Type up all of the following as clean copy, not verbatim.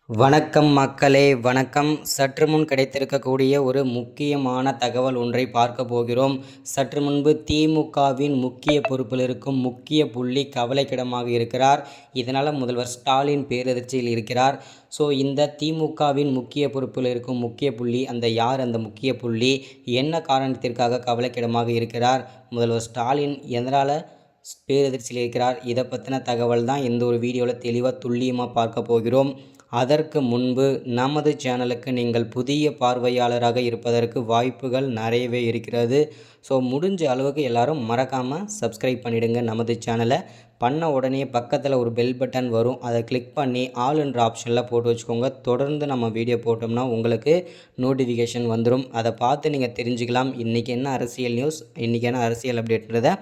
வணக்கம் மக்களே, வணக்கம். சற்று முன் கிடைத்திருக்கக்கூடிய ஒரு முக்கியமான தகவல் ஒன்றை பார்க்க போகிறோம். சற்று முன்பு திமுகவின் முக்கிய பொறுப்பில் இருக்கும் முக்கிய புள்ளி கவலைக்கிடமாக இருக்கிறார். இதனால் முதல்வர் ஸ்டாலின் பேரதிர்ச்சியில் இருக்கிறார். இந்த திமுகவின் முக்கிய பொறுப்பில் இருக்கும் முக்கிய புள்ளி அந்த முக்கிய புள்ளி என்ன காரணத்திற்காக கவலைக்கிடமாக இருக்கிறார்? முதல்வர் ஸ்டாலின் எதனால் பேரதிர்ச்சியில் இருக்கிறார்? இதை பற்றின தகவல் தான் இந்த ஒரு வீடியோவில் தெளிவாக துல்லியமாக பார்க்க போகிறோம். அதற்கு முன்பு நமது சேனலுக்கு நீங்கள் புதிய பார்வையாளராக இருப்பதற்கு வாய்ப்புகள் நிறையவே இருக்கிறது. முடிஞ்ச அளவுக்கு எல்லோரும் மறக்காமல் சப்ஸ்கிரைப் பண்ணிவிடுங்க. நமது சேனலை பண்ண உடனே பக்கத்தில் ஒரு பெல் பட்டன் வரும், அதை கிளிக் பண்ணி ஆல் என்ற ஆப்ஷனில் போட்டு வச்சுக்கோங்க. தொடர்ந்து நம்ம வீடியோ போட்டோம்னா உங்களுக்கு நோட்டிஃபிகேஷன் வந்துடும். அதை பார்த்து நீங்கள் தெரிஞ்சுக்கலாம். இன்றைக்கி என்ன அரசியல் நியூஸ், இன்றைக்கி என்ன அரசியல் அப்டேட்ன்றதை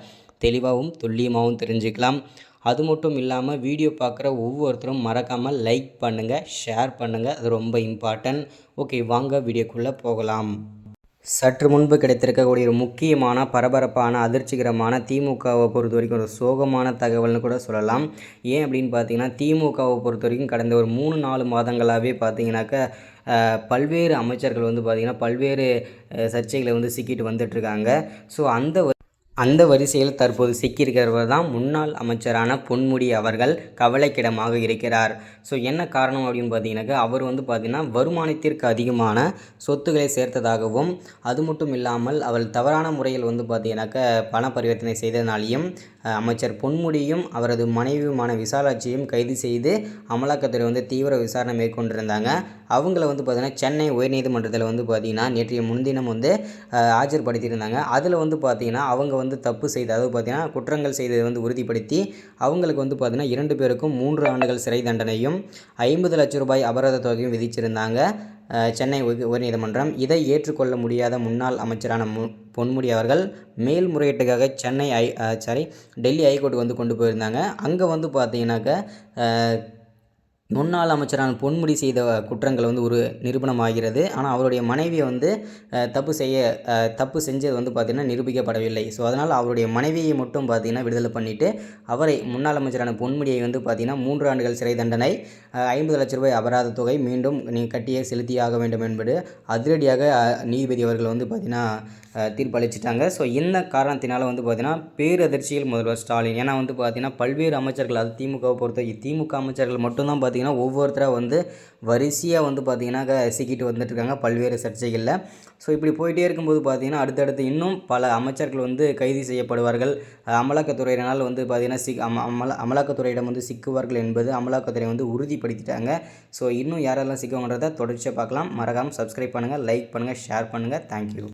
தெளிவாகவும் துல்லியமாகவும் தெரிஞ்சுக்கலாம். அது மட்டும் இல்லாமல் வீடியோ பார்க்குற ஒவ்வொருத்தரும் மறக்காமல் லைக் பண்ணுங்கள், ஷேர் பண்ணுங்கள். அது ரொம்ப இம்பார்ட்டன்ட். ஓகே, வாங்க வீடியோக்குள்ளே போகலாம். சற்று முன்பு கிடைத்திருக்கக்கூடிய ஒரு முக்கியமான பரபரப்பான அதிர்ச்சிகரமான திமுகவை பொறுத்த வரைக்கும் ஒரு சோகமான தகவல்னு கூட சொல்லலாம். ஏன் அப்படின்னு பார்த்தீங்கன்னா, திமுகவை பொறுத்த வரைக்கும் கடந்த ஒரு 3-4 மாதங்களாகவே பார்த்தீங்கன்னாக்கா பல்வேறு அமைச்சர்கள் பார்த்திங்கன்னா பல்வேறு சர்ச்சைகளை சிக்கிட்டு வந்துட்டுருக்காங்க. அந்த வரிசையில் தற்போது சிக்கியிருக்கிறவர் தான் முன்னாள் அமைச்சரான பொன்முடி அவர்கள் கவலைக்கிடமாக இருக்கிறார். என்ன காரணம் அப்படின்னு பார்த்தீங்கன்னாக்கா, அவர் பார்த்திங்கன்னா வருமானத்திற்கு அதிகமான சொத்துக்களை சேர்த்ததாகவும், அது மட்டும் இல்லாமல் அவர் தவறான முறையில் பார்த்திங்கனாக்கா பண பரிவர்த்தனை செய்ததனாலையும் அமைச்சர் பொன்முடியும் அவரது மனைவியுமான விசாலாட்சியும் கைது செய்து அமலாக்கத்துறை தீவிர விசாரணை மேற்கொண்டிருந்தாங்க. அவங்கள பார்த்திங்கன்னா சென்னை உயர்நீதிமன்றத்தில் பார்த்திங்கன்னா நேற்றைய முன்தினம் ஆஜர்படுத்தியிருந்தாங்க. அதில் பார்த்திங்கன்னா அவங்க தப்பு செய்து, அதாவது பார்த்திங்கன்னா குற்றங்கள் செய்ததை உறுதிப்படுத்தி அவங்களுக்கு பார்த்திங்கன்னா 2 பேருக்கும் 3 ஆண்டுகள் சிறை தண்டனையும் 50 லட்சம் ரூபாய் அபராத தொகையும் விதிச்சிருந்தாங்க சென்னை உயர்நீதிமன்றம். இதை ஏற்றுக்கொள்ள முடியாத முன்னாள் அமைச்சரான பொன்முடி அவர்கள் மேல்முறையீட்டுக்காக டெல்லி ஹைகோர்ட்டுக்கு கொண்டு போயிருந்தாங்க. அங்கே பார்த்தீங்கன்னாக்கா முன்னாள் அமைச்சரான பொன்முடி செய்த குற்றங்கள் ஒரு நிரூபணமாகிறது. ஆனால் அவருடைய மனைவியை தப்பு செஞ்சது பார்த்திங்கன்னா நிரூபிக்கப்படவில்லை. அதனால் அவருடைய மனைவியை மட்டும் பார்த்திங்கன்னா விடுதலை பண்ணிவிட்டு அவரை முன்னாள் அமைச்சரான பொன்முடியை பார்த்திங்கன்னா 3 ஆண்டுகள் சிறை தண்டனை, 50 லட்சம் ரூபாய் அபராத தொகை மீண்டும் நீங்கள் கட்டியே செலுத்தியாக வேண்டும் என்பது அதிரடியாக நீதிபதி அவர்கள் பார்த்திங்கன்னா தீர்ப்பளிச்சிட்டாங்க. இந்த காரணத்தினால பார்த்திங்கன்னா பேரதிர்ச்சியில் முதல்வர் ஸ்டாலின். ஏன்னா பார்த்திங்கன்னா பல்வேறு அமைச்சர்கள், அது திமுகவை திமுக அமைச்சர்கள் மட்டும்தான் பார்த்திங்கன்னா ஒவ்வொருத்தராக வரிசையாக பார்த்திங்கன்னா சிக்கிட்டு வந்துட்டுருக்காங்க பல்வேறு சர்ச்சைகளில். இப்படி போயிட்டே இருக்கும்போது பார்த்திங்கன்னா அடுத்தடுத்து இன்னும் பல அமைச்சர்கள் கைது செய்யப்படுவார்கள். அமலாக்கத்துறையினால் பார்த்திங்கன்னா அமலாக்கத்துறையிடம் சிக்குவார்கள் என்பது அமலாக்கத்துறை உறுதிப்படுத்திட்டாங்க. இன்னும் யாரெல்லாம் சிக்குவாங்கன்றதை தொடர்ச்சியாக பார்க்கலாம். மறக்காமல் சப்ஸ்கிரைப் பண்ணுங்கள், லைக் பண்ணுங்கள், ஷேர் பண்ணுங்கள். தேங்க்யூ.